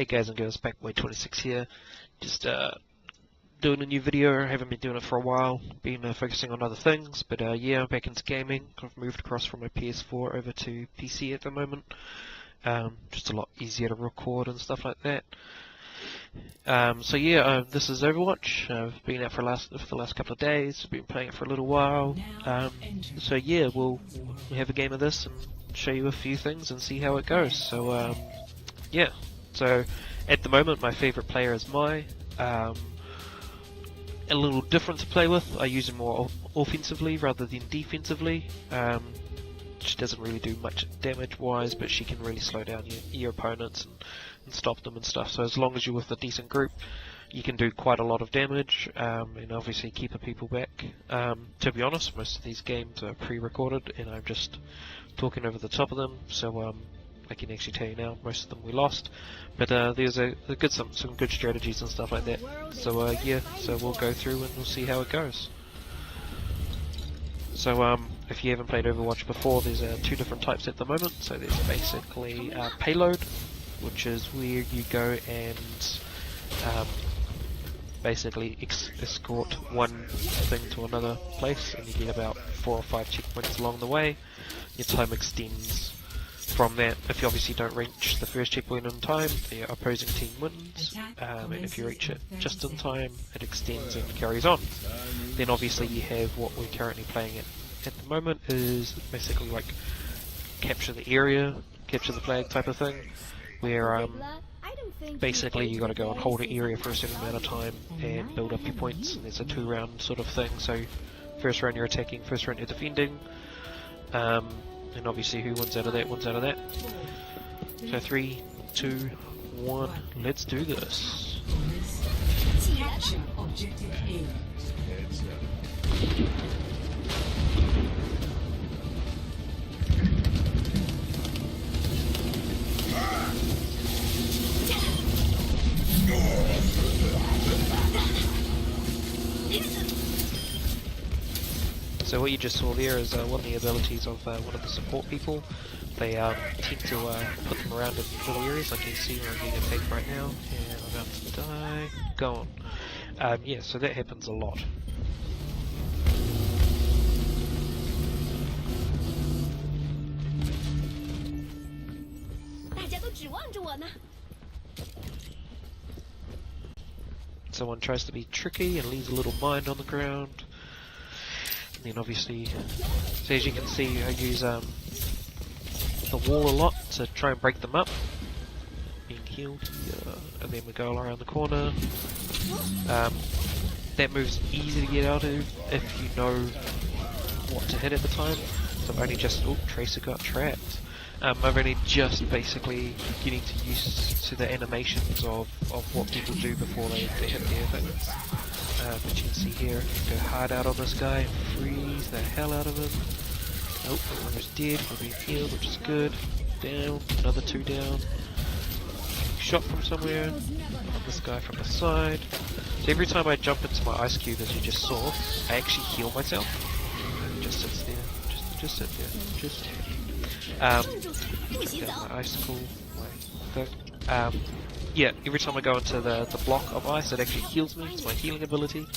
Hey guys and girls, Backboy26 here. Just doing a new video. I haven't been doing it for a while. Been focusing on other things, but yeah, I'm back into gaming. I've moved across from my PS4 over to PC at the moment. Just a lot easier to record and stuff like that. So yeah, this is Overwatch. I've been out for the last couple of days. Been playing it for a little while. So yeah, we'll have a game of this and show you a few things and see how it goes. So yeah. So at the moment, my favorite player is Mai. A little different to play with. I use her more offensively rather than defensively. She doesn't really do much damage-wise, but she can really slow down your opponents and stop them and stuff. So as long as you're with a decent group, you can do quite a lot of damage, and obviously keep the people back. To be honest, most of these games are pre-recorded, and I'm just talking over the top of them. So I can actually tell you now, most of them we lost, but there's some good strategies and stuff like that. So yeah, so we'll go through and we'll see how it goes. So if you haven't played Overwatch before, there's two different types at the moment. So there's basically payload, which is where you go and basically escort one thing to another place, and you get about 4 or 5 checkpoints along the way. Your time extends from that. If you obviously don't reach the first checkpoint in time, the opposing team wins, and if you reach it just in time, it extends and carries on. Then obviously you have what we're currently playing at the moment, is basically like capture the area, capture the flag type of thing, where basically you got to go and hold an area for a certain amount of time and build up your points, and there's a 2-round sort of thing. So first round you're attacking, first round you're defending. And obviously who wins out of that, wins out of that. So 3, 2, 1, let's do this. Capture objective A. So what you just saw there is one of the abilities of one of the support people. They tend to put them around in little areas, like you see where I'm being attacked right now, and I'm about to die. Gone. Yeah, so that happens a lot. Someone tries to be tricky and leaves a little mine on the ground. And then obviously, so as you can see, I use the wall a lot to try and break them up. Being healed here, and then we go around the corner. That move's easy to get out of if you know what to hit at the time. So I've only just, oh, Tracer got trapped. I've only just basically getting to use to the animations of what people do before they hit their things. But you can see here, go hard out on this guy, freeze the hell out of him. Nope, almost dead, we're being healed, which is good. Down, another 2 down. Shot from somewhere, on this guy from the side. So every time I jump into my ice cube, as you just saw, I actually heal myself. It just sits there, just sit there, just jump down my icicle, my thing. Yeah, every time I go into the block of ice, it actually heals me. It's my healing ability.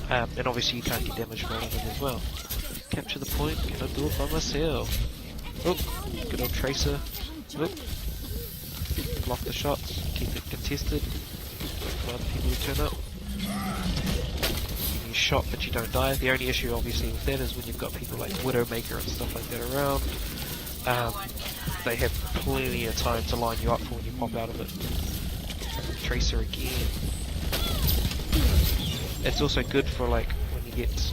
And obviously you can't get damage from it as well. Capture the point, can I do it by myself? Oh, good old Tracer. Oh. Block the shots, keep it contested. Wait for other people to turn up. You get shot but you don't die. The only issue obviously with that is when you've got people like Widowmaker and stuff like that around. They have plenty of time to line you up for when you pop out of it. Tracer again. It's also good for like when you get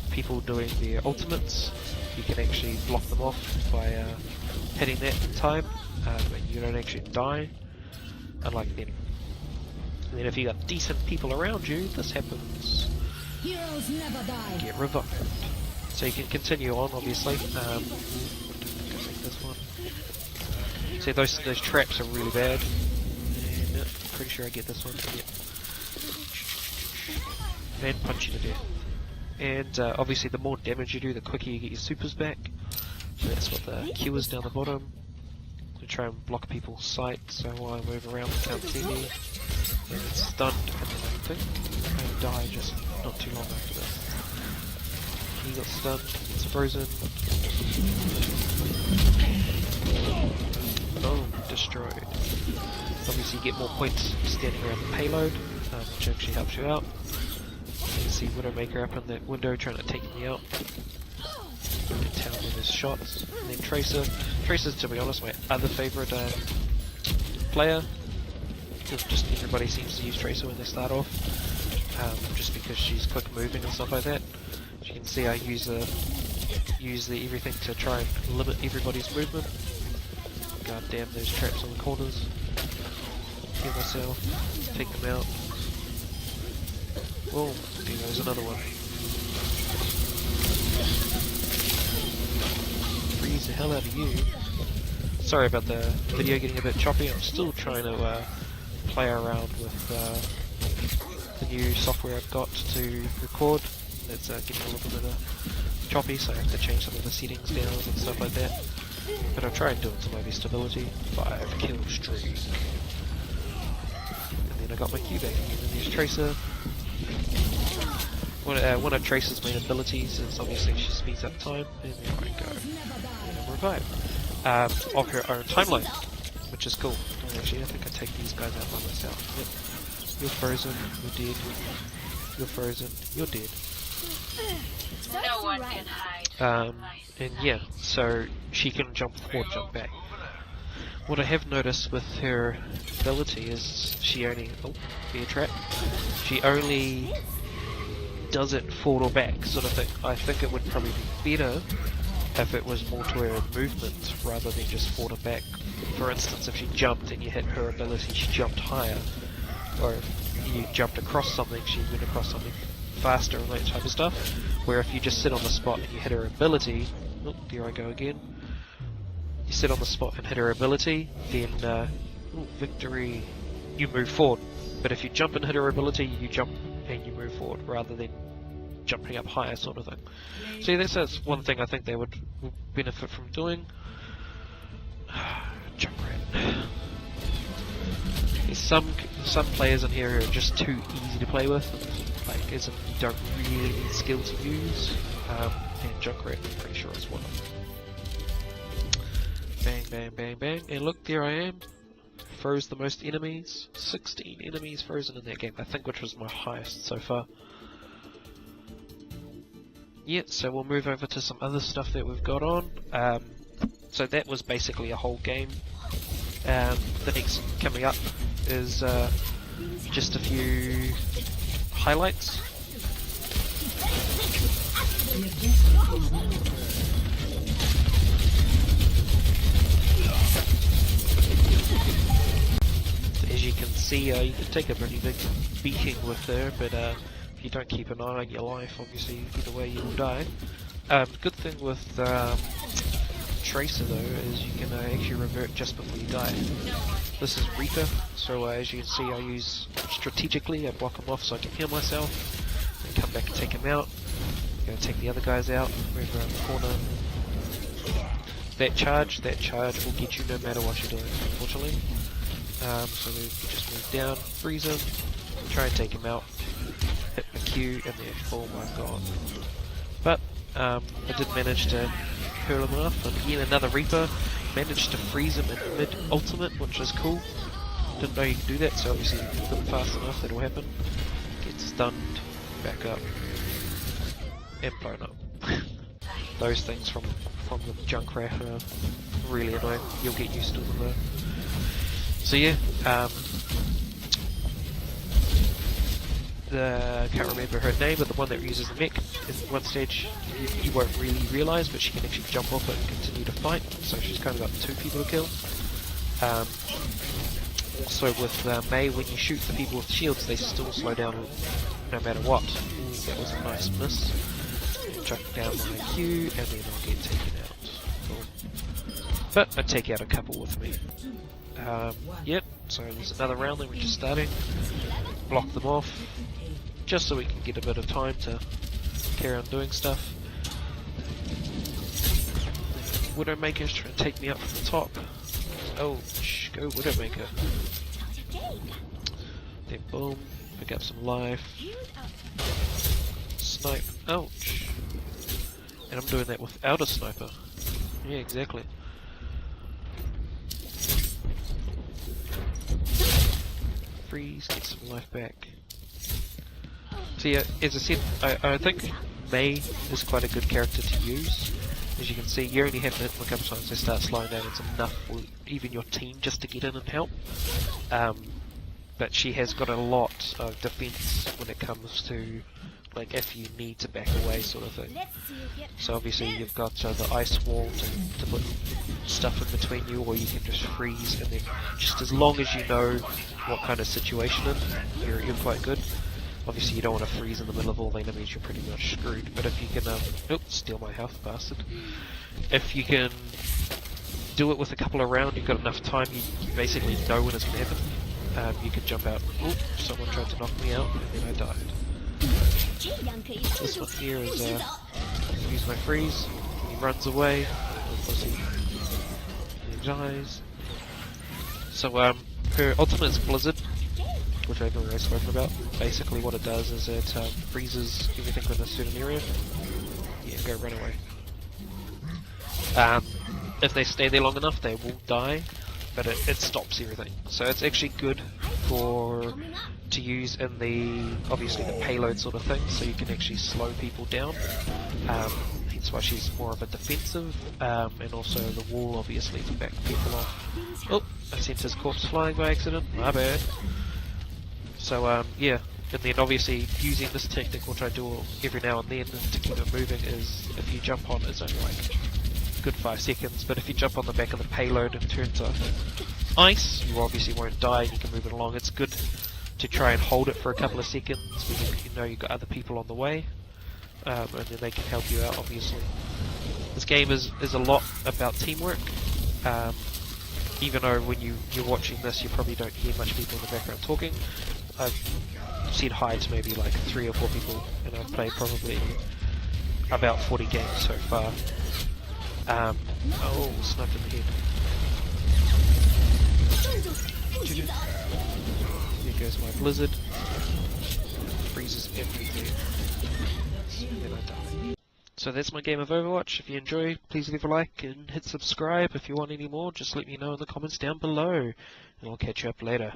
people doing their ultimates, you can actually block them off by hitting that in time, and you don't actually die, unlike them. And then if you got decent people around you, this happens. Heroes never die. Get revived. So you can continue on, obviously. This one. See, those traps are really bad. And pretty sure I get this one. Yeah. And punch you to death. And obviously the more damage you do, the quicker you get your supers back. So that's what the Q is down the bottom. to try and block people's sight, so while I move around they can't see me. And it's stunned, and then I think I die just not too long after that. He got stunned, it's frozen. Boom, destroyed. Obviously you get more points standing around the payload, which actually helps you out. You can see Widowmaker up in that window trying to take me out. Get down with his shots. And then Tracer. Tracer's, to be honest, my other favourite player. Just everybody seems to use Tracer when they start off. Just because she's quick moving and stuff like that. As you can see, I use the everything to try and limit everybody's movement. God damn those traps on the corners. Heal myself, take them out. Whoa, there goes another one. Freeze the hell out of you. Sorry about the video getting a bit choppy, I'm still trying to play around with the new software I've got to record. It's getting a little bit choppy, so I have to change some of the settings down and stuff like that. But I'll try and do it to my best ability. 5 kill streak. And then I got my Q back again, and there's Tracer. One of Tracer's main abilities is obviously she speeds up time, and there I go. And I'm revived. Of her own timeline, which is cool. Actually, I think I take these guys out by myself. Yep. You're frozen, you're dead. You're frozen, you're dead. No one can hide. And yeah, so she can jump forward, jump back. What I have noticed with her ability is she only... Oh, bear trap. She only does it forward or back, sort of thing. I think it would probably be better if it was more to her movement rather than just forward or back. For instance, if she jumped and you hit her ability, she jumped higher. Or if you jumped across something, she went across something faster and that type of stuff. Where if you just sit on the spot and you hit her ability... Oh, there I go again. You sit on the spot and hit her ability, then... victory! You move forward. But if you jump and hit her ability, you jump and you move forward, rather than jumping up higher, sort of thing. See, that's one thing I think they would benefit from doing. Junkrat. There's some players in here who are just too easy to play with, like as if you don't really need skill to use. And Junkrat, I'm pretty sure is one of them. Bang, bang, bang, bang, and look, there I am. Froze the most enemies. 16 enemies frozen in that game, I think, which was my highest so far. Yeah, so we'll move over to some other stuff that we've got on. So that was basically a whole game. The next coming up is just a few highlights. As you can see, you can take a pretty big beating with her, but if you don't keep an eye on your life, obviously either way you will die. Good thing with Tracer though is you can actually revert just before you die. This is Reaper, so as you can see I use strategically, I block him off so I can heal myself, and come back and take him out. I'm going to take the other guys out, move around the corner. That charge will get you no matter what you're doing, unfortunately. So we just move down, freeze him, try and take him out, hit the Q, and then, oh my god. But, I did manage to curl him off, and again another Reaper, managed to freeze him in mid-ultimate, which is cool. Didn't know you could do that, so obviously if you do it fast enough that'll happen. Get stunned, back up, and blown up. Those things from the Junkrat are really annoying, you'll get used to them though. So yeah, I can't remember her name, but the one that uses the mech, at one stage you won't really realise, but she can actually jump off it and continue to fight, so she's kind of got 2 people to kill. Also with Mei, when you shoot the people with shields, they still slow down no matter what. Ooh, that was a nice miss. Chuck down my Q, and then I'll get taken out. Cool. But I take out a couple with me. Yep, so there's another round that we're just starting. Block them off, just so we can get a bit of time to carry on doing stuff. Widowmaker's trying to take me up from the top. Ouch, go Widowmaker. Then boom, pick up some life. Snipe, ouch. And I'm doing that without a sniper. Yeah, exactly. Freeze, get some life back. So yeah, as I said, I think Mei is quite a good character to use. As you can see, you only have to hit them a couple times, they start slowing down, it's enough for even your team just to get in and help. But she has got a lot of defense when it comes to, like, if you need to back away sort of thing. So obviously you've got the ice wall to put stuff in between you, or you can just freeze, and then just as long as you know what kind of situation you're quite good. Obviously you don't want to freeze in the middle of all the enemies, you're pretty much screwed, but if you can, oops, steal my health, bastard. If you can do it with a couple of rounds, you've got enough time, you basically know when it's going to happen. You can jump out. Oop, someone tried to knock me out, and then I died. This one here is, use my freeze, he runs away, he dies. So, her ultimate is Blizzard, which I haven't already spoken about. Basically what it does is it freezes everything in a certain area. Yeah, go run away. If they stay there long enough, they will die, but it stops everything. So it's actually good to use in obviously the payload sort of thing, so you can actually slow people down. Hence why she's more of a defensive, and also the wall obviously to back people off. Oh, I sent his corpse flying by accident, my bad. So yeah, and then obviously using this technique, which I do every now and then to keep it moving, is if you jump on, it's only like a good 5 seconds, but if you jump on the back of the payload and turn to ice, you obviously won't die and you can move it along. It's good to try and hold it for a couple of seconds when you know you've got other people on the way, and then they can help you out obviously. This game is a lot about teamwork. Even though when you're watching this you probably don't hear much people in the background talking. I've said hi to maybe like 3 or 4 people, and I've played probably about 40 games so far. Oh, sniped in the head. Here goes my Blizzard. Freezes everything. And then I die. So that's my game of Overwatch. If you enjoy, please leave a like and hit subscribe. If you want any more, just let me know in the comments down below, and I'll catch you up later.